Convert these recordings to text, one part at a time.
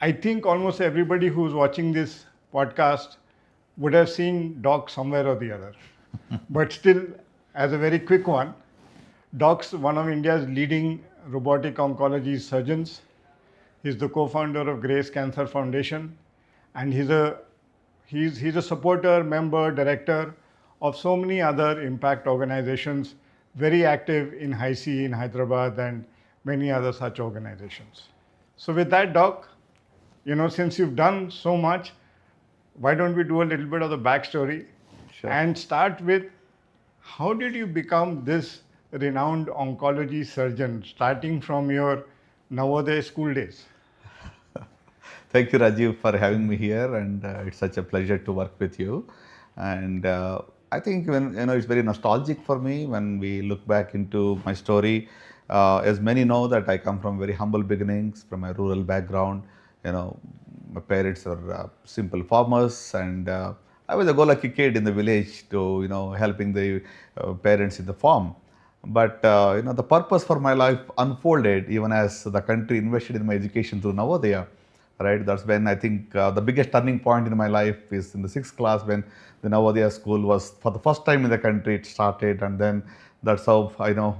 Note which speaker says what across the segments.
Speaker 1: I think almost everybody who's watching this podcast would have seen Doc somewhere or the other. But still, as a very quick one, Doc's one of India's leading robotic oncology surgeons. He's the co-founder of Grace Cancer Foundation, and he's a supporter, member, director of so many other impact organizations, very active in HIC in Hyderabad and many other such organizations. So with that, Doc, since you've done so much, why don't we do a little bit of the backstory and start with how did you become this renowned oncology surgeon, starting from your Navodaya school days?
Speaker 2: Thank you, Rajiv, for having me here, and it's such a pleasure to work with you. And I think when it's very nostalgic for me when we look back into my story. As many know that I come from very humble beginnings, from a rural background. My parents were simple farmers, and I was a go-lucky kid in the village to helping the parents in the farm. But the purpose for my life unfolded even as the country invested in my education through Navodaya. Right, that's when I think the biggest turning point in my life is in the 6th class when the Navodaya school was for the first time in the country it started, and then that's how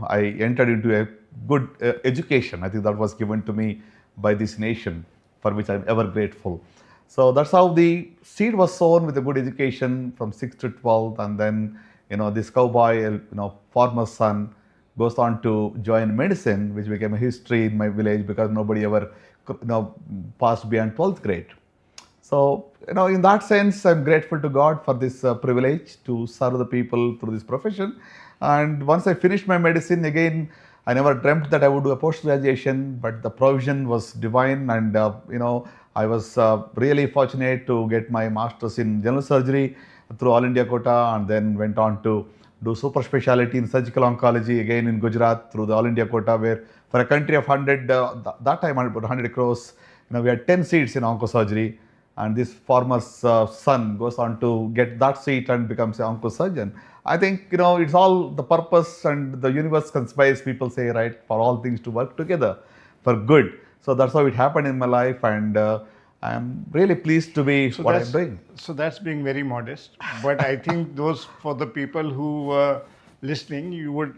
Speaker 2: I entered into a good education. I think that was given to me by this nation, for which I'm ever grateful. So that's how the seed was sown with a good education from 6th to 12th, and then this cowboy, farmer's son, goes on to join medicine, which became a history in my village because nobody ever passed beyond 12th grade. So, in that sense, I'm grateful to God for this privilege to serve the people through this profession. And once I finished my medicine, again, I never dreamt that I would do a post-graduation, but the provision was divine. And, I was really fortunate to get my master's in general surgery through All India quota, and then went on to do super specialty in surgical oncology again in Gujarat through the All India quota, where for a country of 100, that time about 100 crores, we had 10 seats in oncosurgery, and this farmer's son goes on to get that seat and becomes an oncosurgeon. I think, it's all the purpose, and the universe conspires, people say, right, for all things to work together for good. So that's how it happened in my life, and I'm really pleased to be what I'm doing.
Speaker 1: So that's being very modest. But I think for the people who were listening, you would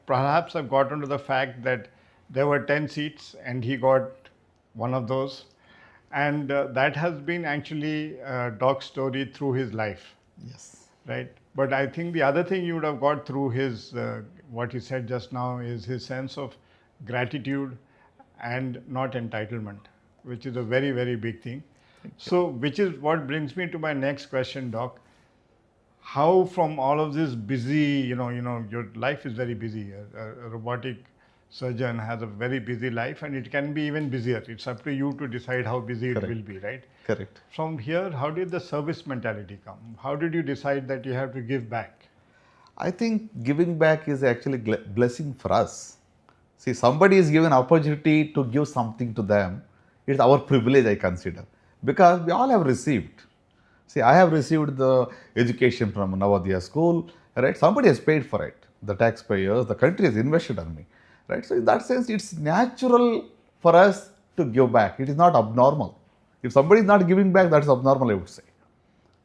Speaker 1: perhaps have gotten to the fact that there were 10 seats and he got one of those. And that has been actually Doc's story through his life.
Speaker 2: Yes.
Speaker 1: Right? But I think the other thing you would have got through his, what he said just now, is his sense of gratitude and not entitlement, which is a very, very big thing. So, which is what brings me to my next question, Doc. How from all of this busy, your life is very busy. A robotic surgeon has a very busy life, and it can be even busier. It's up to you to decide how busy it will be, right?
Speaker 2: Correct.
Speaker 1: From here, how did the service mentality come? How did you decide that you have to give back?
Speaker 2: I think giving back is actually blessing for us. See, somebody is given opportunity to give something to them. It's our privilege, I consider, because we all have received. See, I have received the education from Navodaya school, right? Somebody has paid for it. The taxpayers, the country has invested on me, right? So in that sense, it's natural for us to give back. It is not abnormal. If somebody is not giving back, that's abnormal, I would say,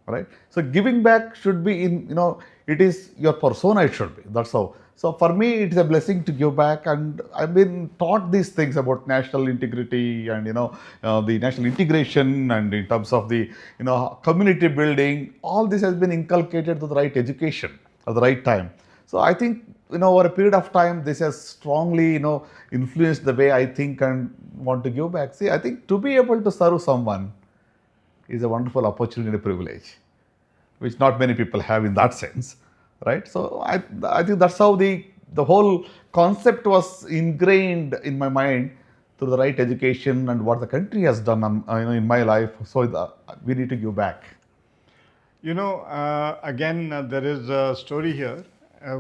Speaker 2: right? So giving back should be it is your persona, it should be. That's how. So for me, it's a blessing to give back, and I've been taught these things about national integrity and the national integration, and in terms of the community building. All this has been inculcated to the right education at the right time. So I think over a period of time, this has strongly influenced the way I think and want to give back. See, I think to be able to serve someone is a wonderful opportunity and a privilege, which not many people have in that sense. Right, so I think that's how the whole concept was ingrained in my mind through the right education and what the country has done in my life. So we need to give back.
Speaker 1: Again, there is a story here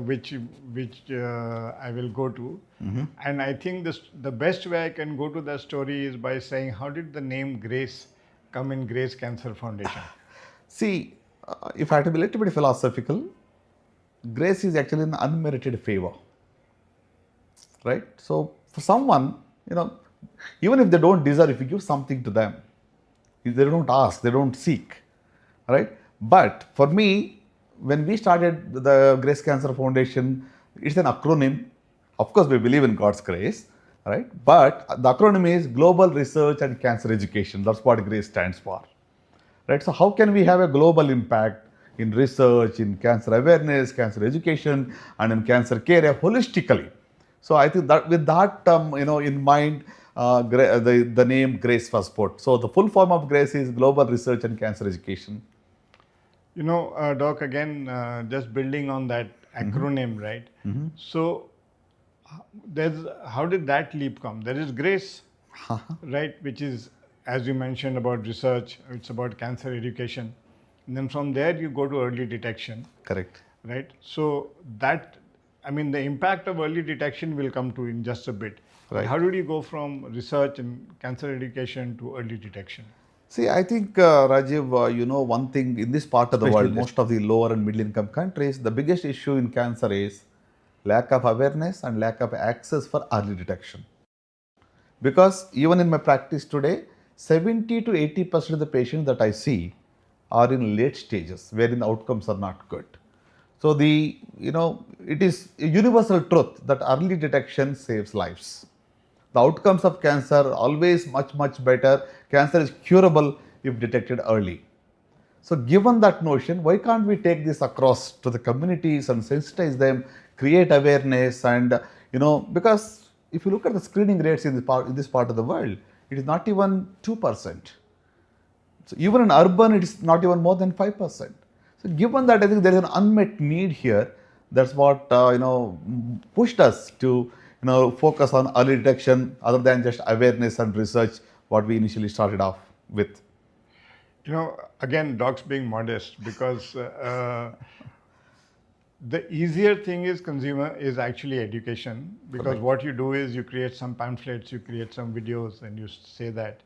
Speaker 1: which I will go to, and I think the best way I can go to that story is by saying, how did the name Grace come in Grace Cancer Foundation?
Speaker 2: See, if I had to be a little bit philosophical, grace is actually an unmerited favor, right? So for someone, Even if they don't deserve, if you give something to them, they don't ask, they don't seek, right? But for me, when we started the Grace Cancer Foundation, it's an acronym. Of course, we believe in God's grace, right? But the acronym is Global Research and Cancer Education. That's what GRACE stands for, right? So how can we have a global impact in research, in cancer awareness, cancer education, and in cancer care holistically? So I think that with that in mind, the name GRACE was put. So the full form of GRACE is Global Research and Cancer Education.
Speaker 1: Doc, again, just building on that acronym, right? So how did that leap come? There is GRACE, right, which is, as you mentioned, about research, it's about cancer education. And then from there, you go to early detection.
Speaker 2: Correct.
Speaker 1: Right? So that, the impact of early detection will come to in just a bit.
Speaker 2: Right.
Speaker 1: How did you go from research and cancer education to early detection?
Speaker 2: See, I think, Rajiv, one thing in this part of the world, most of the lower and middle income countries, the biggest issue in cancer is lack of awareness and lack of access for early detection. Because even in my practice today, 70 to 80% of the patients that I see are in late stages, wherein the outcomes are not good. So it is a universal truth that early detection saves lives. The outcomes of cancer are always much, much better. Cancer is curable if detected early. So given that notion, why can't we take this across to the communities and sensitize them, create awareness, and because if you look at the screening rates in this part of the world, it is not even 2%. So even in urban, it is not even more than 5%. So given that, I think there is an unmet need here. That's what pushed us to focus on early detection other than just awareness and research, what we initially started off with.
Speaker 1: Again, docs being modest, because the easier thing is actually education, because
Speaker 2: Correct.
Speaker 1: what you do is you create some pamphlets, you create some videos, and you say that.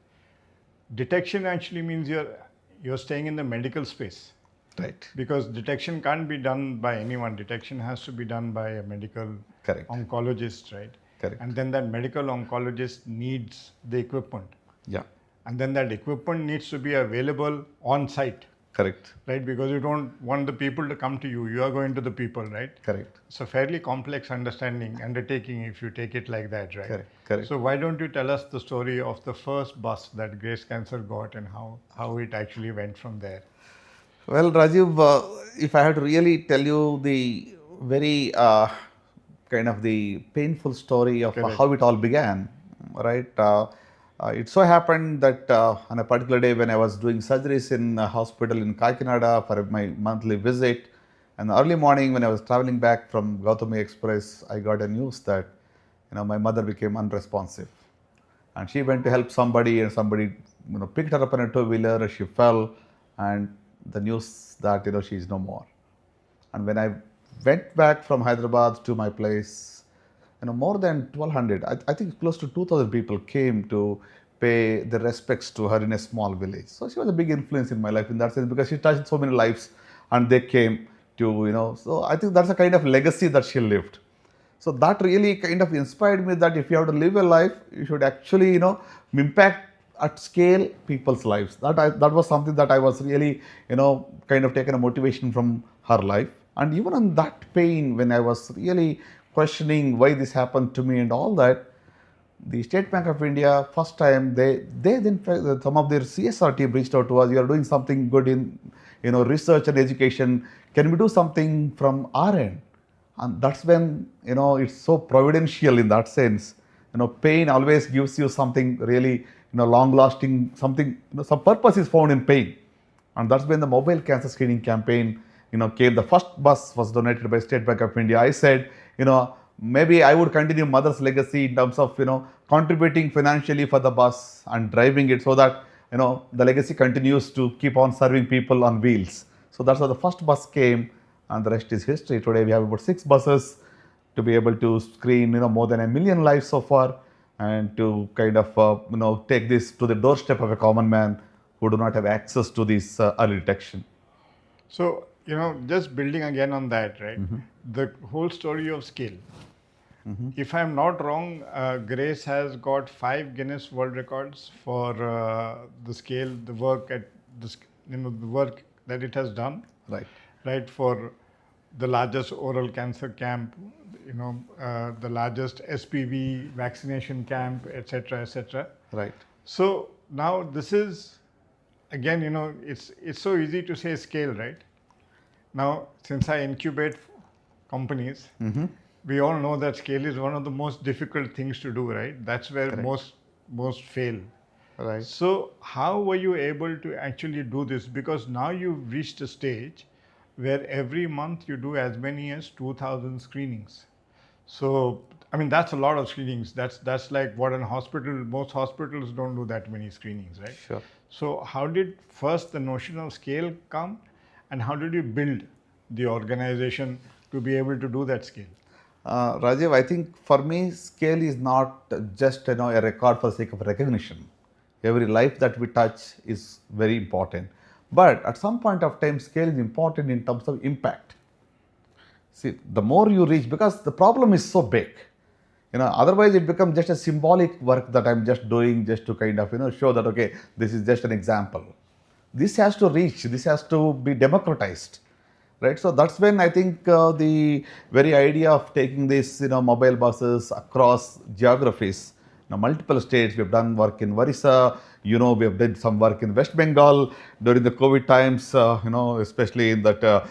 Speaker 1: Detection actually means you're staying in the medical space.
Speaker 2: Right.
Speaker 1: Because detection can't be done by anyone. Detection has to be done by a medical
Speaker 2: Correct.
Speaker 1: oncologist, right?
Speaker 2: Correct.
Speaker 1: And then that medical oncologist needs the equipment.
Speaker 2: Yeah.
Speaker 1: And then that equipment needs to be available on site.
Speaker 2: Correct.
Speaker 1: Right? Because you don't want the people to come to you. You are going to the people, right?
Speaker 2: Correct.
Speaker 1: It's a fairly complex undertaking if you take it like that, right?
Speaker 2: Correct. Correct.
Speaker 1: So why don't you tell us the story of the first bus that Grace Cancer got and how it actually went from there?
Speaker 2: Well, Rajiv, if I had to really tell you the very kind of the painful story of
Speaker 1: Correct.
Speaker 2: how it all began, right? It so happened that on a particular day when I was doing surgeries in a hospital in Kakinada for my monthly visit, and early morning when I was traveling back from Gautami Express, I got a news that my mother became unresponsive, and she went to help somebody, and somebody picked her up on a two-wheeler. She fell, and the news that she is no more. And when I went back from Hyderabad to my place, more than 1,200, I think close to 2,000 people came to pay their respects to her in a small village. So she was a big influence in my life in that sense, because she touched so many lives, and they came to, so I think that's a kind of legacy that she lived. So that really kind of inspired me that if you have to live a life, you should actually, impact at scale people's lives. That was something that I was really, kind of taken a motivation from her life. And even on that pain, when I was really questioning why this happened to me and all that, the State Bank of India, first time, they then, some of their CSR team reached out to us. You are doing something good in, research and education. Can we do something from our end? And that's when, it's so providential in that sense. Pain always gives you something really, long lasting, something, some purpose is found in pain. And that's when the mobile cancer screening campaign, came. The first bus was donated by State Bank of India. I said, maybe I would continue mother's legacy in terms of, contributing financially for the bus and driving it so that, the legacy continues to keep on serving people on wheels. So that's how the first bus came, and the rest is history. Today we have about 6 buses to be able to screen, more than 1 million lives so far, and to kind of, take this to the doorstep of a common man who do not have access to this early detection.
Speaker 1: So, just building again on that, right? The whole story of scale. If I'm not wrong, Grace has got 5 Guinness World Records for the scale, the work at the work that it has done.
Speaker 2: Right.
Speaker 1: Right, for the largest oral cancer camp, the largest SPV vaccination camp, etc., etc.
Speaker 2: Right.
Speaker 1: So now this is again, it's so easy to say scale, right? Now, since I incubate companies, we all know that scale is one of the most difficult things to do, right? That's where
Speaker 2: Correct.
Speaker 1: most fail.
Speaker 2: Right.
Speaker 1: So how were you able to actually do this? Because now you've reached a stage where every month you do as many as 2,000 screenings. So, I mean, that's a lot of screenings. That's like what most hospitals don't do that many screenings, right?
Speaker 2: Sure.
Speaker 1: So how did first the notion of scale come, and how did you build the organization to be able to do that scale?
Speaker 2: Rajiv, I think for me, scale is not just a record for the sake of recognition. Every life that we touch is very important. But at some point of time, scale is important in terms of impact. See, the more you reach, because the problem is so big, otherwise it becomes just a symbolic work that I'm just doing just to kind of, show that, okay, this is just an example. This has to reach, this has to be democratized, right? So that's when I think the very idea of taking this, mobile buses across geographies, multiple states. We've done work in Orissa, we have done some work in West Bengal during the COVID times, especially in that,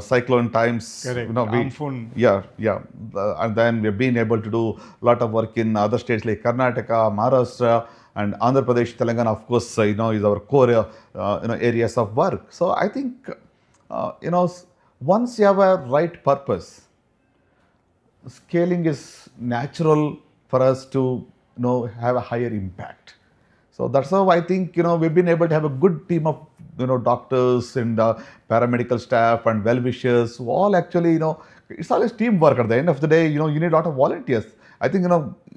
Speaker 2: cyclone times.
Speaker 1: Correct.
Speaker 2: And then we've been able to do a lot of work in other states like Karnataka, Maharashtra, and Andhra Pradesh, Telangana, of course, is our core, areas of work. So I think, once you have a right purpose, scaling is natural for us to, have a higher impact. So that's how I think, we've been able to have a good team of, doctors and paramedical staff and well-wishers who all actually, it's always teamwork at the end of the day. You need a lot of volunteers. I think,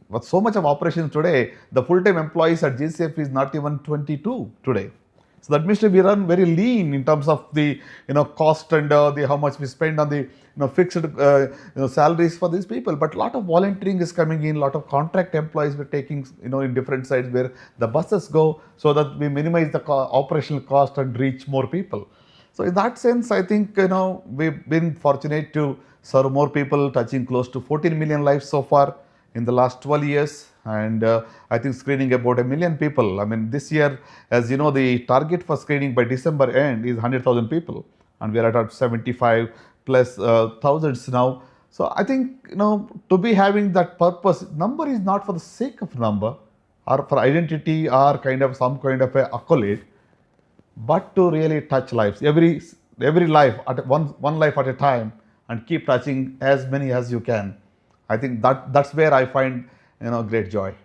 Speaker 2: with so much of operations today, the full-time employees at GCF is not even 22 today. So that means we run very lean in terms of the cost and the how much we spend on the fixed salaries for these people. But a lot of volunteering is coming in. A lot of contract employees we're taking in different sites where the buses go, so that we minimize the operational cost and reach more people. So in that sense, I think we've been fortunate to serve more people, touching close to 14 million lives so far in the last 12 years. And I think screening about 1 million people. I mean, this year, as you know, the target for screening by December end is 100,000 people. And we are at 75 plus thousands now. So I think, to be having that purpose, number is not for the sake of number or for identity or kind of some kind of a accolade, but to really touch lives. Every life, at one life at a time, and keep touching as many as you can. I think that's where I find great joy.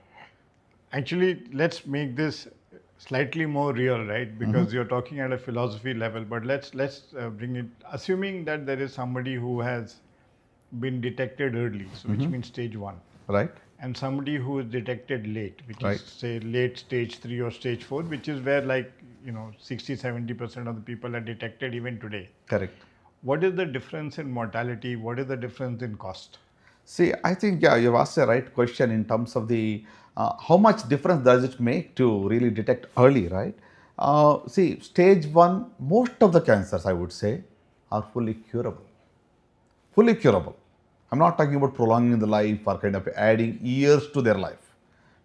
Speaker 1: Actually, let's make this slightly more real, right? Because you're talking at a philosophy level, but let's bring it. Assuming that there is somebody who has been detected early, so which means stage 1,
Speaker 2: right?
Speaker 1: And somebody who is detected late, which
Speaker 2: right.
Speaker 1: is say late stage 3 or stage 4, which is where 60-70% of the people are detected even today.
Speaker 2: Correct.
Speaker 1: What is the difference in mortality? What is the difference in cost?
Speaker 2: See, I think, you've asked the right question in terms of the how much difference does it make to really detect early, right? See, stage 1, most of the cancers, I would say, are fully curable. Fully curable. I'm not talking about prolonging the life or kind of adding years to their life.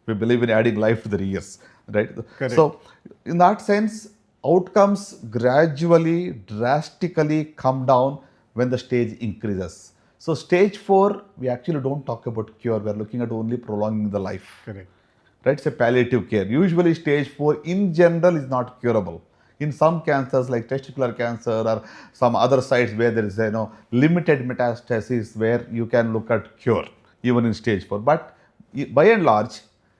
Speaker 2: We believe in adding life to their years, right?
Speaker 1: Correct.
Speaker 2: So, in that sense, outcomes gradually, drastically come down when the stage increases. So stage 4, we actually don't talk about cure. We are looking at only prolonging the life.
Speaker 1: Correct.
Speaker 2: Right? It's a palliative care. Usually stage 4 in general is not curable. In some cancers like testicular cancer or some other sites where there is limited metastasis, where you can look at cure even in stage 4. But by and large,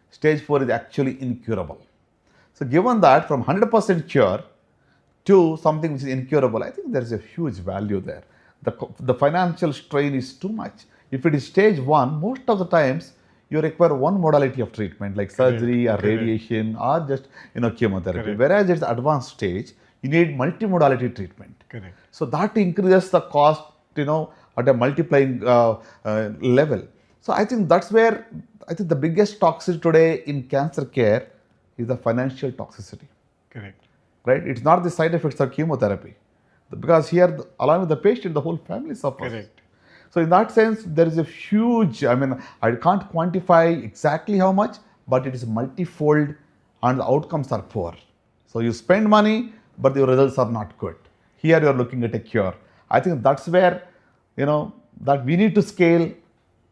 Speaker 2: stage 4 is actually incurable. So given that, from 100% cure to something which is incurable, I think there is a huge value there. The financial strain is too much. If it is stage 1, most of the times you require one modality of treatment like surgery or radiation or just chemotherapy.
Speaker 1: Correct.
Speaker 2: Whereas it's advanced stage, you need multimodality treatment.
Speaker 1: Correct.
Speaker 2: So that increases the cost at a multiplying level. So I think that's where I think the biggest toxicity today in cancer care is the financial toxicity,
Speaker 1: Correct.
Speaker 2: right? It's not the side effects of chemotherapy, because here, along with the patient, the whole family suffers.
Speaker 1: Correct.
Speaker 2: So in that sense, there is a huge, I mean, I can't quantify exactly how much, but it is multifold and the outcomes are poor. So you spend money, but your results are not good. Here you are looking at a cure. I think that's where, that we need to scale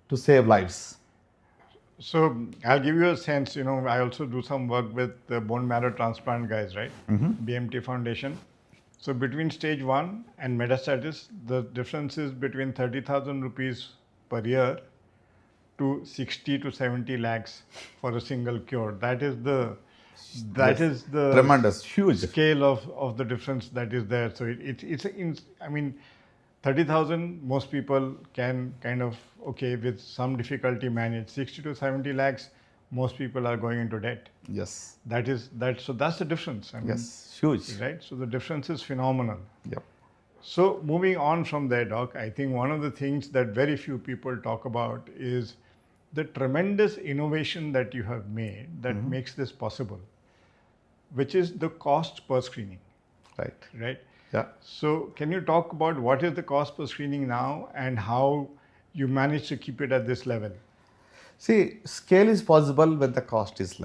Speaker 2: to save lives.
Speaker 1: So I'll give you a sense, I also do some work with the bone marrow transplant guys, right? BMT Foundation. So between stage 1 and metastasis, the difference is between 30,000 rupees per year to 60 to 70 lakhs for a single cure. That is the
Speaker 2: Tremendous, huge
Speaker 1: scale of the difference that is there. So I mean, 30,000 most people can kind of with some difficulty manage. 60 to 70 lakhs, most people are going into debt.
Speaker 2: Yes.
Speaker 1: So that's the difference. I mean,
Speaker 2: Yes, huge.
Speaker 1: Right. So the difference is phenomenal.
Speaker 2: Yep.
Speaker 1: So moving on from there, Doc, I think one of the things that very few people talk about is the tremendous innovation that you have made that makes this possible, which is the cost per screening.
Speaker 2: Right.
Speaker 1: Right.
Speaker 2: Yeah.
Speaker 1: So can you talk about what is the cost per screening now and how you manage to keep it at this level?
Speaker 2: See, scale is possible when the cost is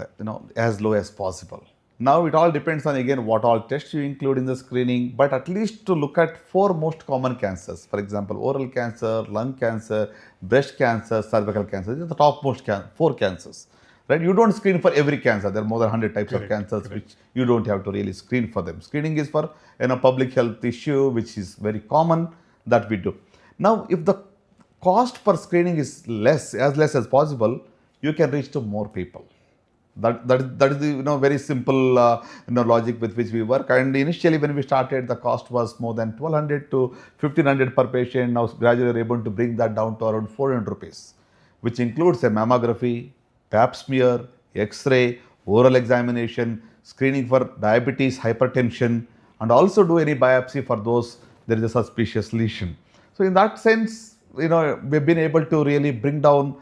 Speaker 2: as low as possible. Now it all depends on again what all tests you include in the screening, but at least to look at 4 most common cancers. For example, oral cancer, lung cancer, breast cancer, cervical cancer. These are the topmost 4 cancers. Right? You don't screen for every cancer. There are more than 100 types of cancers which you don't have to really screen for them. Screening is for public health issue which is very common that we do. Now, if the cost per screening is less as possible, you can reach to more people. That is the very simple logic with which we work. And initially when we started, the cost was more than 1,200 to 1,500 per patient. Now gradually we're able to bring that down to around 400 rupees, which includes a mammography, pap smear, X-ray, oral examination, screening for diabetes, hypertension, and also do any biopsy for those there is a suspicious lesion. So in that sense, we've been able to really bring down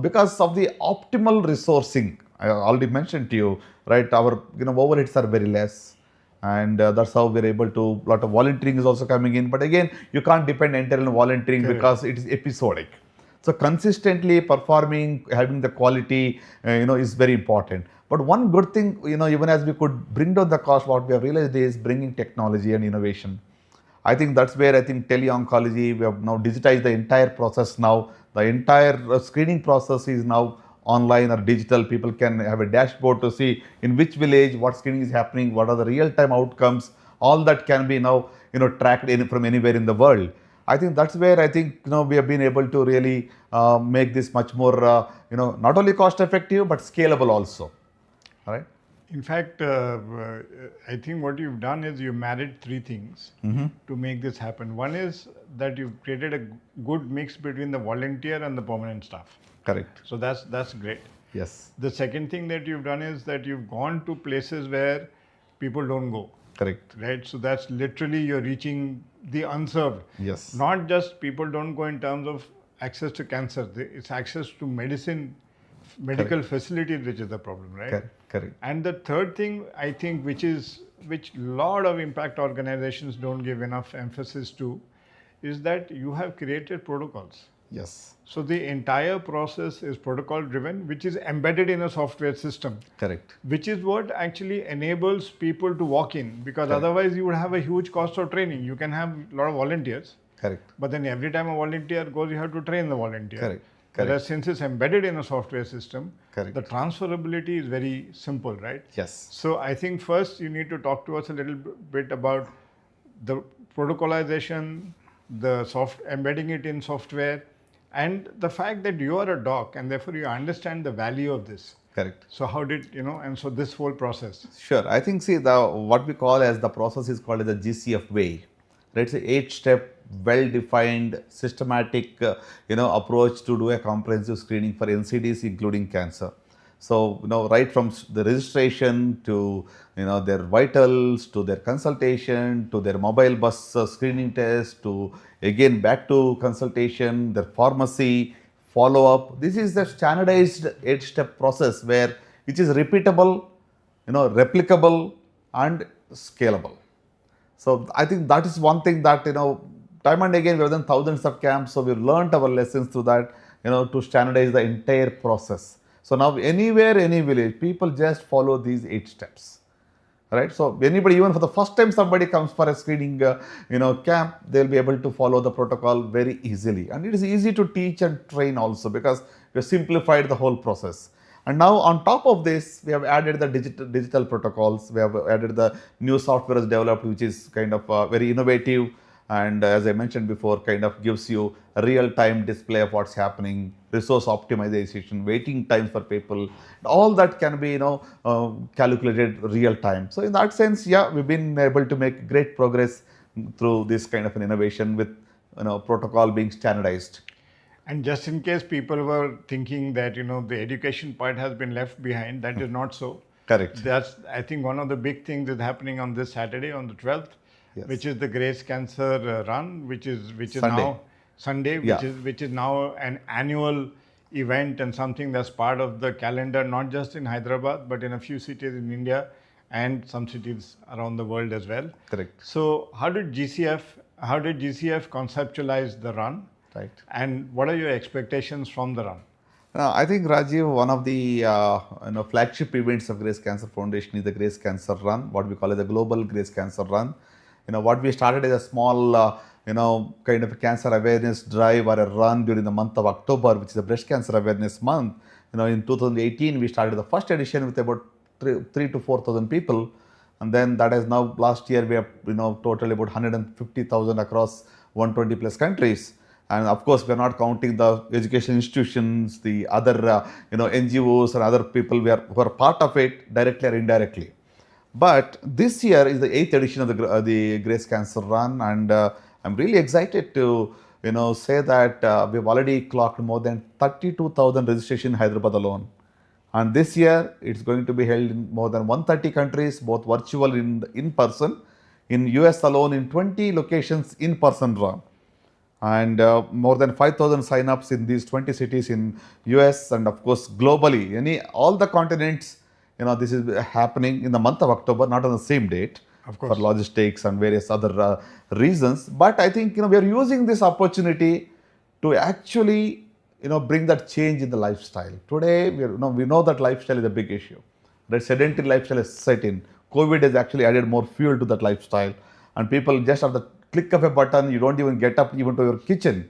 Speaker 2: because of the optimal resourcing. I already mentioned to you, right? Our overheads are very less, and that's how we're able to. A lot of volunteering is also coming in, but again, you can't depend entirely on volunteering because it is episodic. So consistently performing, having the quality, is very important. But one good thing, even as we could bring down the cost, what we have realized is bringing technology and innovation. I think that's where tele-oncology, we have now digitized the entire process now. The entire screening process is now online or digital. People can have a dashboard to see in which village, what screening is happening, what are the real-time outcomes. All that can be now, tracked from anywhere in the world. I think that's where we have been able to really make this much more, not only cost-effective, but scalable also. All right.
Speaker 1: In fact, I think what you've done is you married 3 things to make this happen. One is that you've created a good mix between the volunteer and the permanent staff.
Speaker 2: Correct.
Speaker 1: So that's great.
Speaker 2: Yes.
Speaker 1: The second thing that you've done is that you've gone to places where people don't go.
Speaker 2: Correct.
Speaker 1: Right. So that's literally you're reaching the unserved.
Speaker 2: Yes.
Speaker 1: Not just people don't go in terms of access to cancer. It's access to medical facilities, which is the problem, right?
Speaker 2: Correct.
Speaker 1: And the third thing, I think, which lot of impact organizations don't give enough emphasis to, is that you have created protocols.
Speaker 2: Yes.
Speaker 1: So the entire process is protocol driven, which is embedded in a software system.
Speaker 2: Correct.
Speaker 1: Which is what actually enables people to walk in, because otherwise you would have a huge cost of training. You can have a lot of volunteers.
Speaker 2: Correct.
Speaker 1: But then every time a volunteer goes, you have to train the volunteer.
Speaker 2: Correct.
Speaker 1: Whereas since it's embedded in a software system,
Speaker 2: Correct.
Speaker 1: the transferability is very simple, right?
Speaker 2: Yes.
Speaker 1: So I think first you need to talk to us a little bit about the protocolization, embedding it in software, and the fact that you are a doc and therefore you understand the value of this.
Speaker 2: Correct.
Speaker 1: So how did, and so this whole process?
Speaker 2: Sure. I think, what we call as the process is called as the GCF way. It's an 8-step, well-defined, systematic, approach to do a comprehensive screening for NCDs, including cancer. So, right from the registration to, their vitals, to their consultation, to their mobile bus screening test, to again back to consultation, their pharmacy, follow up. This is the standardized 8-step process which is repeatable, replicable and scalable. So I think that is one thing that, time and again we have done thousands of camps, so we've learned our lessons through that, to standardize the entire process. So now anywhere, any village, people just follow these 8 steps. Right, so anybody, even for the first time somebody comes for a screening, camp, they'll be able to follow the protocol very easily, and it is easy to teach and train also because we have simplified the whole process. And now on top of this, we have added the digital protocols. We have added the new software developed, which is kind of very innovative. And as I mentioned before, kind of gives you a real-time display of what's happening, resource optimization, waiting time for people. All that can be, calculated real-time. So in that sense, yeah, we've been able to make great progress through this kind of an innovation with, protocol being standardized.
Speaker 1: And just in case people were thinking that, the education part has been left behind, that is not so.
Speaker 2: Correct.
Speaker 1: That's, I think, one of the big things is happening on this Saturday, on the 12th. Yes. Which is the Grace Cancer Run, which is
Speaker 2: Sunday.
Speaker 1: Now Sunday, which is now an annual event and something that's part of the calendar, not just in Hyderabad, but in a few cities in India and some cities around the world as well.
Speaker 2: Correct.
Speaker 1: So how did GCF conceptualize the run?
Speaker 2: Right.
Speaker 1: And what are your expectations from the run?
Speaker 2: I think, Rajiv, one of the flagship events of Grace Cancer Foundation is the Grace Cancer Run, what we call it the Global Grace Cancer Run. What we started as a small, kind of a cancer awareness drive or a run during the month of October, which is the Breast Cancer Awareness Month. In 2018, we started the first edition with about 3,000 to 4,000 people. And then that is now, last year, we have, totally about 150,000 across 120 plus countries. And of course, we are not counting the education institutions, the other, NGOs and other people who are part of it directly or indirectly. But this year is the 8th edition of the Grace Cancer Run, and I'm really excited to say that we've already clocked more than 32,000 registrations in Hyderabad alone. And this year it's going to be held in more than 130 countries, both virtual and in person. In US alone, in 20 locations, in-person run. And more than 5,000 sign-ups in these 20 cities in US and of course globally. All the continents. This is happening in the month of October, not on the same date, of course, for logistics and various other reasons. But I think, we are using this opportunity to actually, bring that change in the lifestyle. Today, we know that lifestyle is a big issue. That sedentary lifestyle is set in. COVID has actually added more fuel to that lifestyle. And people just at the click of a button, you don't even get up even to your kitchen,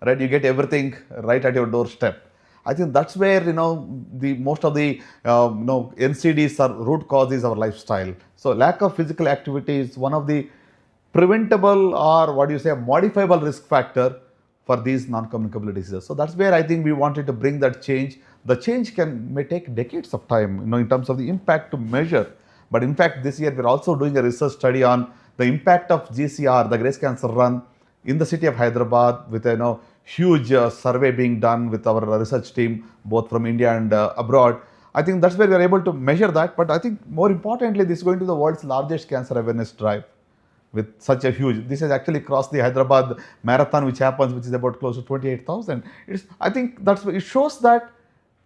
Speaker 2: right? You get everything right at your doorstep. I think that's where, most of the, NCDs are root causes of our lifestyle. So lack of physical activity is one of the preventable or modifiable risk factor for these non-communicable diseases. So that's where I think we wanted to bring that change. The change may take decades of time, in terms of the impact to measure. But in fact, this year we're also doing a research study on the impact of GCR, the Grace Cancer Run, in the city of Hyderabad with a huge survey being done with our research team, both from India and abroad. I think that's where we are able to measure that. But I think more importantly, this is going to be the world's largest cancer awareness drive with such a huge, this has actually crossed the Hyderabad marathon, which is about close to 28,000. I think it shows that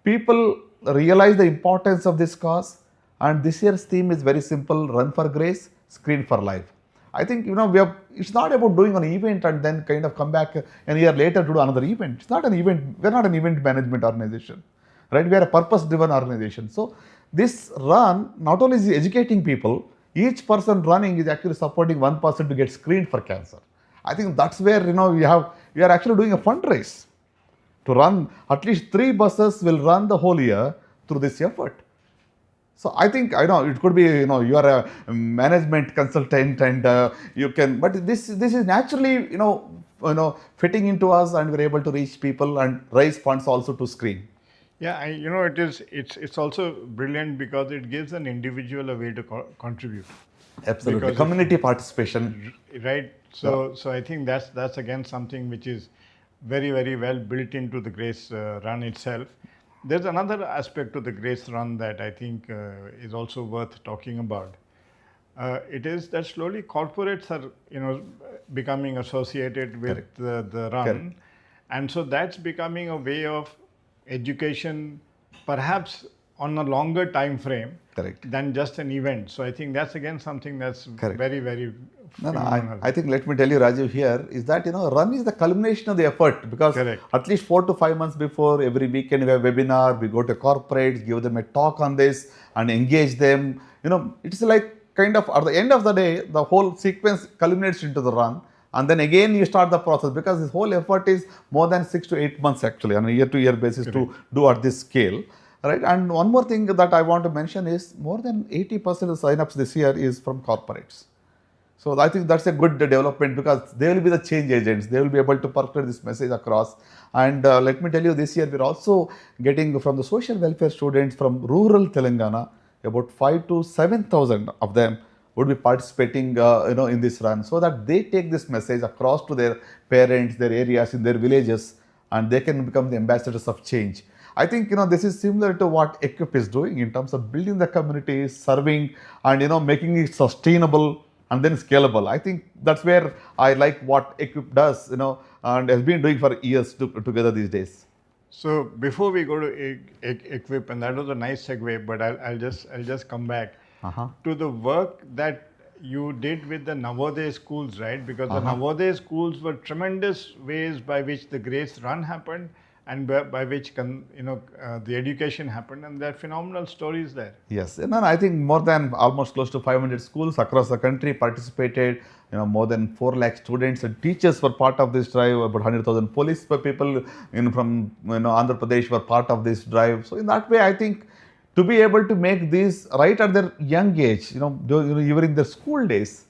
Speaker 2: people realize the importance of this cause. And this year's theme is very simple: run for grace, screen for life. I think, it's not about doing an event and then kind of come back a year later to do another event. It's not an event. We're not an event management organization, right? We are a purpose-driven organization. So this run not only is educating people, each person running is actually supporting one person to get screened for cancer. I think that's where, we are actually doing a fundraise to run. At least 3 buses will run the whole year through this effort. So I think, it could be, you are a management consultant and you can, but this is naturally, fitting into us, and we're able to reach people and raise funds also to screen.
Speaker 1: Yeah, it's also brilliant because it gives an individual a way to contribute.
Speaker 2: Absolutely, because community participation.
Speaker 1: Right. So I think that's again something which is very, very well built into the Grace Run itself. There's another aspect to the Grace Run that I think is also worth talking about. It is that slowly corporates are, becoming associated with the run.
Speaker 2: Correct.
Speaker 1: And so that's becoming a way of education, perhaps on a longer time frame
Speaker 2: Correct.
Speaker 1: than just an event. So I think that's again something that's
Speaker 2: Correct.
Speaker 1: very, very
Speaker 2: No,
Speaker 1: phenomenal.
Speaker 2: I think let me tell you, Rajiv, here is that, run is the culmination of the effort, because
Speaker 1: Correct.
Speaker 2: at least 4 to 5 months before, every weekend we have a webinar, we go to corporates, give them a talk on this and engage them. It's like kind of at the end of the day, the whole sequence culminates into the run. And then again you start the process, because this whole effort is more than 6 to 8 months actually on a year-to-year basis to do at this scale. Right? And one more thing that I want to mention is more than 80% of sign-ups this year is from corporates. So I think that's a good development, because they will be the change agents. They will be able to percolate this message across. And let me tell you, this year we're also getting from the social welfare students from rural Telangana, about 5 to 7,000 of them would be participating in this run, so that they take this message across to their parents, their areas, in their villages, and they can become the ambassadors of change. I think this is similar to what Equip is doing in terms of building the community, serving, and making it sustainable and then scalable. I think that's where I like what Equip does, and has been doing for years together these days.
Speaker 1: So before we go to Equip, and that was a nice segue, but I'll just come back to the work that you did with the Navodaya schools, right? Because the Navodaya schools were tremendous ways by which the Grace Run happened, and by which the education happened, and there are phenomenal stories there.
Speaker 2: Yes, and then I think more than almost close to 500 schools across the country participated. More than 4 lakh students and teachers were part of this drive. About 100,000 police people from Andhra Pradesh were part of this drive. So in that way, I think to be able to make these right at their young age, during their school days.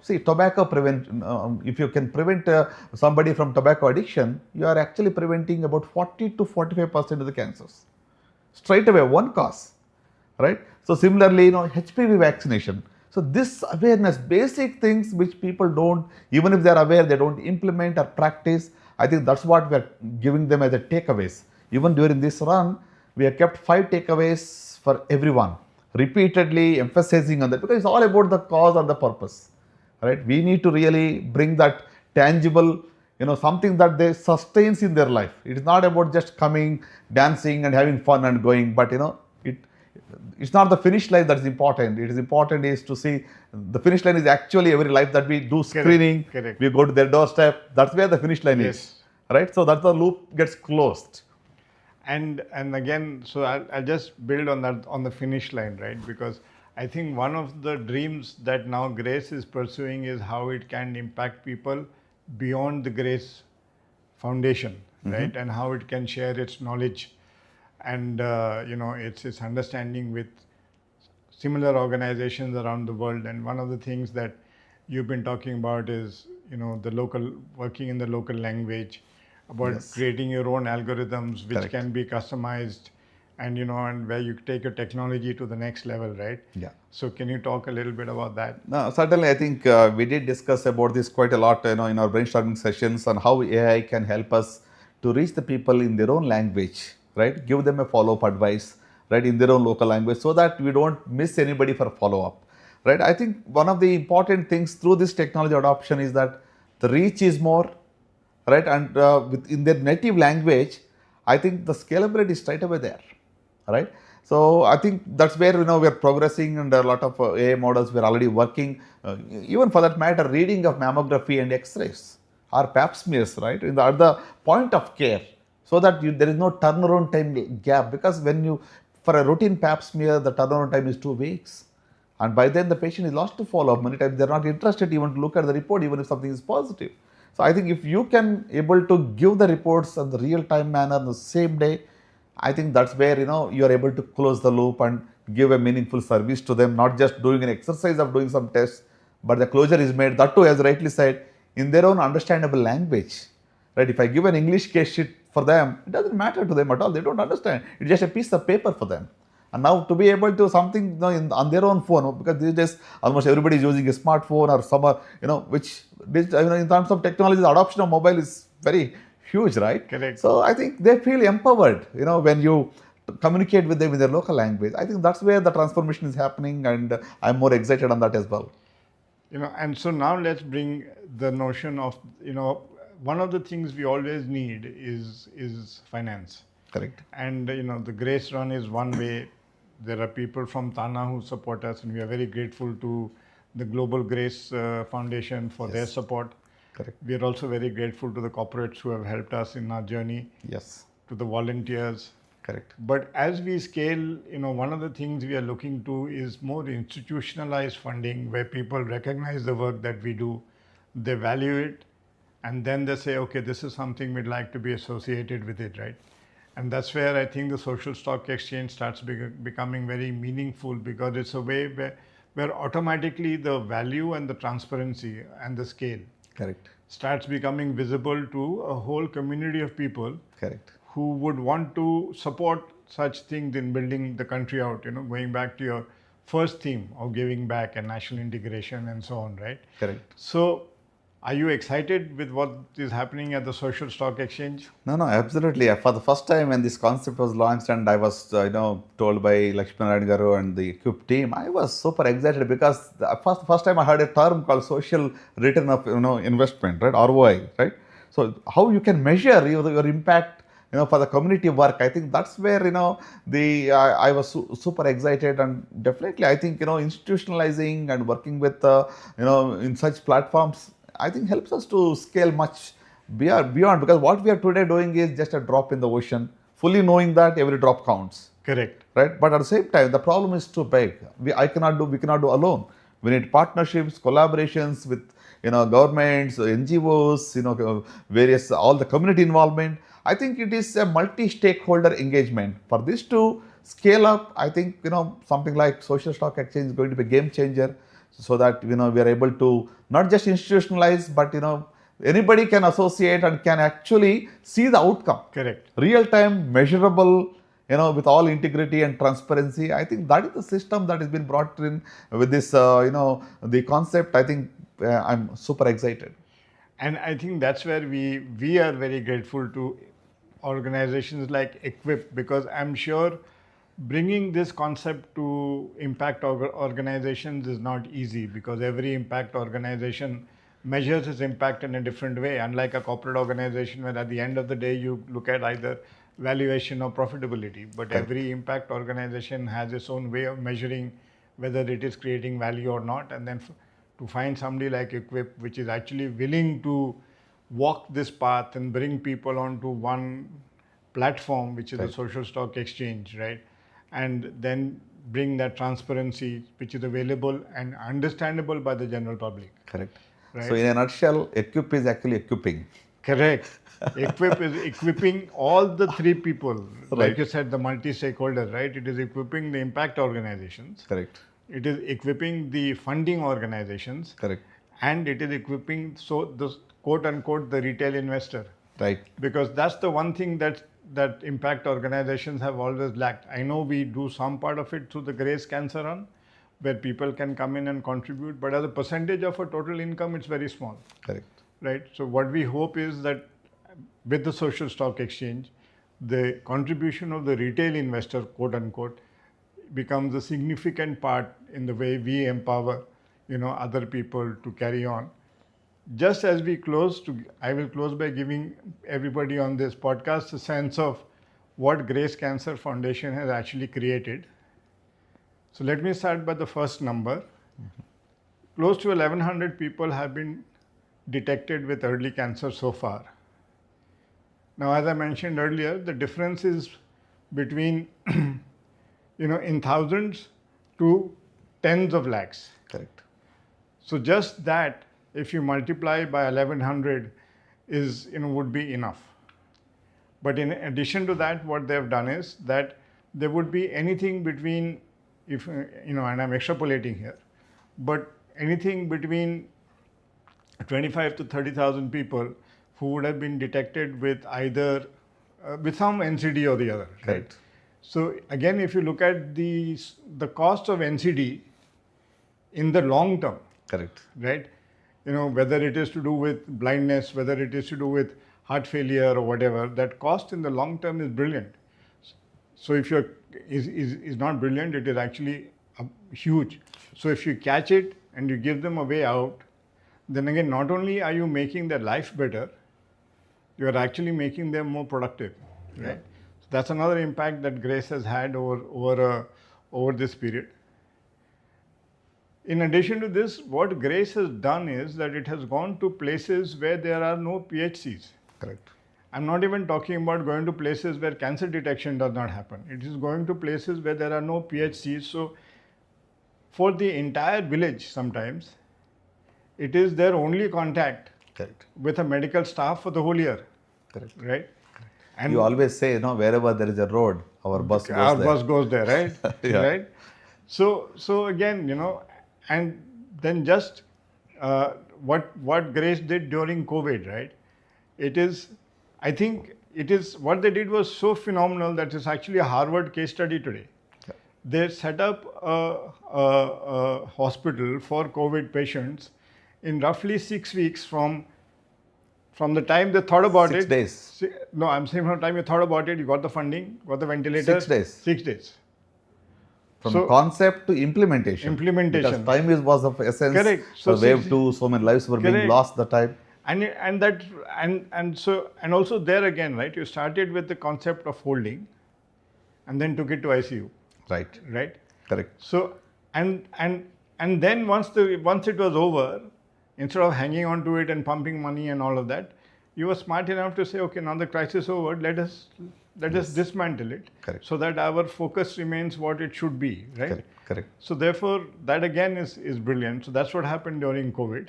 Speaker 2: See, tobacco prevention, if you can prevent somebody from tobacco addiction, you are actually preventing about 40 to 45% of the cancers. Straight away, one cause, right? So similarly, HPV vaccination. So this awareness, basic things which people don't, even if they are aware, they don't implement or practice. I think that's what we are giving them as a takeaways. Even during this run, we have kept 5 takeaways for everyone, repeatedly emphasizing on that, because it's all about the cause and the purpose. Right? We need to really bring that tangible, something that they sustains in their life. It is not about just coming, dancing and having fun and going, but it's not the finish line that is important. It is important is to see the finish line is actually every life that we do screening.
Speaker 1: Correct.
Speaker 2: We go to their doorstep. That's where the finish line is. Right? So that the loop gets closed.
Speaker 1: And again, so I'll just build on that, on the finish line, right? Because I think one of the dreams that now Grace is pursuing is how it can impact people beyond the Grace Foundation, right? And how it can share its knowledge and its understanding with similar organizations around the world. And one of the things that you've been talking about is working in the local language, about creating your own algorithms which can be customized, and and where you take your technology to the next level, right?
Speaker 2: Yeah.
Speaker 1: So can you talk a little bit about that?
Speaker 2: No, certainly. I think we did discuss about this quite a lot, in our brainstorming sessions, on how AI can help us to reach the people in their own language, right? Give them a follow-up advice, right, in their own local language, so that we don't miss anybody for follow-up, right? I think one of the important things through this technology adoption is that the reach is more, right, and in their native language, I think the scalability is straight away there, right? So I think that's where we are progressing, and a lot of AI models we are already working. Even for that matter, reading of mammography and X-rays or Pap smears, right, at the point of care, so that there is no turnaround time gap. Because for a routine Pap smear, the turnaround time is 2 weeks, and by then the patient is lost to follow up. Many times they are not interested even to look at the report, even if something is positive. So I think if you can able to give the reports in the real time manner, the same day, I think that's where you are able to close the loop and give a meaningful service to them, not just doing an exercise of doing some tests, but the closure is made, that too, as rightly said, in their own understandable language. Right? If I give an English case sheet for them, it doesn't matter to them at all. They don't understand. It's just a piece of paper for them. And now to be able to something on their own phone, because these days almost everybody is using a smartphone or some, which in terms of technology, the adoption of mobile is very huge, right?
Speaker 1: Correct.
Speaker 2: So I think they feel empowered, when you communicate with them in their local language. I think that's where the transformation is happening, and I'm more excited on that as well.
Speaker 1: And so now let's bring the notion of, one of the things we always need is finance.
Speaker 2: Correct.
Speaker 1: And the Grace Run is one way. There are people from Tana who support us, and we are very grateful to the Global Grace Foundation for their
Speaker 2: Yes.
Speaker 1: support.
Speaker 2: Correct.
Speaker 1: We are also very grateful to the corporates who have helped us in our journey,
Speaker 2: Yes.
Speaker 1: to the volunteers.
Speaker 2: Correct.
Speaker 1: But as we scale, one of the things we are looking to is more institutionalized funding where people recognize the work that we do, they value it, and then they say, okay, this is something we'd like to be associated with it, right? And that's where I think the social stock exchange starts becoming very meaningful, because it's a way where automatically the value and the transparency and the scale
Speaker 2: Correct.
Speaker 1: starts becoming visible to a whole community of people
Speaker 2: Correct.
Speaker 1: who would want to support such things in building the country out, going back to your first theme of giving back and national integration and so on, right?
Speaker 2: Correct.
Speaker 1: So, are you excited with what is happening at the Social Stock Exchange?
Speaker 2: No, absolutely. For the first time when this concept was launched and I was, told by Lakshman Narayan Garu and the Equip team, I was super excited because the first time I heard a term called social return of, investment, right? ROI, right? So how you can measure your impact, for the community work. I think that's where, I was super excited, and definitely I think, institutionalizing and working with, in such platforms, I think helps us to scale much beyond, because what we are today doing is just a drop in the ocean, fully knowing that every drop counts.
Speaker 1: Correct.
Speaker 2: Right? But at the same time, the problem is too big. We cannot do alone. We need partnerships, collaborations with, governments, NGOs, various, all the community involvement. I think it is a multi-stakeholder engagement. For this to scale up, I think, something like Social Stock Exchange is going to be a game changer, so that, we are able to not just institutionalize, but, anybody can associate and can actually see the outcome.
Speaker 1: Correct.
Speaker 2: Real time, measurable, with all integrity and transparency. I think that is the system that has been brought in with this, the concept. I think I'm super excited.
Speaker 1: And I think that's where we are very grateful to organizations like Equip, because I'm sure bringing this concept to impact organizations is not easy, because every impact organization measures its impact in a different way, unlike a corporate organization where at the end of the day you look at either valuation or profitability. But
Speaker 2: Correct.
Speaker 1: Every impact organization has its own way of measuring whether it is creating value or not. And then to find somebody like Equip, which is actually willing to walk this path and bring people onto one platform, which is
Speaker 2: Right.
Speaker 1: the Social Stock Exchange, right? And then bring that transparency, which is available and understandable by the general public.
Speaker 2: Correct.
Speaker 1: Right.
Speaker 2: So in a nutshell, Equip is actually equipping.
Speaker 1: Correct. Equip is equipping all the three people, like
Speaker 2: Right.
Speaker 1: you said, the multi-stakeholders, right? It is equipping the impact organizations.
Speaker 2: Correct.
Speaker 1: It is equipping the funding organizations.
Speaker 2: Correct.
Speaker 1: And it is equipping, so the quote unquote, the retail investor.
Speaker 2: Right.
Speaker 1: Because that's the one thing that impact organizations have always lacked. I know we do some part of it through the Grace Cancer Run, where people can come in and contribute, but as a percentage of a total income, it's very small.
Speaker 2: Correct.
Speaker 1: Right? So what we hope is that with the Social Stock Exchange, the contribution of the retail investor, quote unquote, becomes a significant part in the way we empower, other people to carry on. Just as we I will close by giving everybody on this podcast a sense of what Grace Cancer Foundation has actually created. So let me start by the first number. Mm-hmm. Close to 1,100 people have been detected with early cancer so far. Now, as I mentioned earlier, the difference is between, in thousands to tens of lakhs.
Speaker 2: Correct.
Speaker 1: So just that, if you multiply by 1,100, would be enough. But in addition to that, what they've done is that there would be anything between, and I'm extrapolating here, but anything between 25 to 30,000 people who would have been detected with either, with some NCD or the other.
Speaker 2: Right.
Speaker 1: So again, if you look at the cost of NCD in the long term.
Speaker 2: Correct.
Speaker 1: Right? Whether it is to do with blindness, whether it is to do with heart failure or whatever, that cost in the long term is brilliant. So if is not brilliant, it is actually huge. So if you catch it and you give them a way out, then again, not only are you making their life better, you are actually making them more productive, right? So that's another impact that Grace has had over this period. In addition to this, what Grace has done is that it has gone to places where there are no PHCs.
Speaker 2: Correct.
Speaker 1: I'm not even talking about going to places where cancer detection does not happen. It is going to places where there are no PHCs. So for the entire village, sometimes, it is their only contact
Speaker 2: Correct.
Speaker 1: with a medical staff for the whole year.
Speaker 2: Correct.
Speaker 1: Right? And
Speaker 2: You always say, wherever there is a road, our bus goes
Speaker 1: our
Speaker 2: there.
Speaker 1: bus goes there, right?
Speaker 2: Yeah.
Speaker 1: Right? So again, and then just what Grace did during COVID, right? I think what they did was so phenomenal that it's actually a Harvard case study today.
Speaker 2: Yeah.
Speaker 1: They set up a hospital for COVID patients in roughly 6 weeks from the time they thought about
Speaker 2: 6
Speaker 1: it.
Speaker 2: days.
Speaker 1: No, I'm saying from the time you thought about it, you got the funding, got the ventilator.
Speaker 2: 6 days.
Speaker 1: 6 days.
Speaker 2: From concept to implementation.
Speaker 1: Implementation.
Speaker 2: Because time was of essence.
Speaker 1: Correct.
Speaker 2: So wave 2, so many lives were being lost the time.
Speaker 1: And also there again, right? You started with the concept of holding, and then took it to ICU.
Speaker 2: Right.
Speaker 1: Right.
Speaker 2: Correct.
Speaker 1: So and then once it was over, instead of hanging on to it and pumping money and all of that, you were smart enough to say, okay, now the crisis is over. Let us dismantle it.
Speaker 2: Correct.
Speaker 1: So that our focus remains what it should be. Right.
Speaker 2: Correct.
Speaker 1: So therefore, that again is brilliant. So that's what happened during COVID.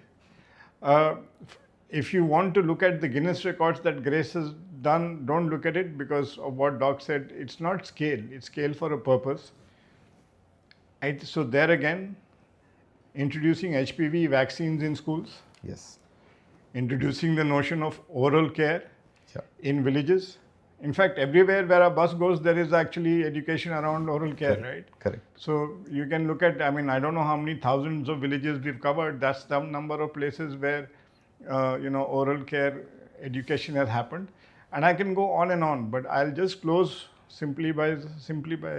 Speaker 1: If you want to look at the Guinness records that Grace has done, don't look at it because of what Doc said. It's not scale. It's scale for a purpose. So there again, introducing HPV vaccines in schools.
Speaker 2: Yes.
Speaker 1: Introducing the notion of oral care in villages. In fact, everywhere where a bus goes, there is actually education around oral care, right?
Speaker 2: Correct.
Speaker 1: So you can look at, I don't know how many thousands of villages we've covered. That's some number of places where, oral care education has happened. And I can go on and on, but I'll just close simply by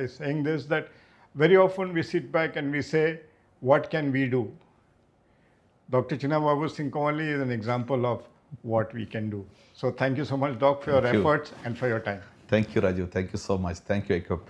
Speaker 1: saying this, that very often we sit back and we say, what can we do? Dr. Chinnababu Sunkavalli is an example of what we can do. So thank you so much, Doc, for your efforts and for your time.
Speaker 2: Thank you, Raju. Thank you so much. Thank you, Ekop.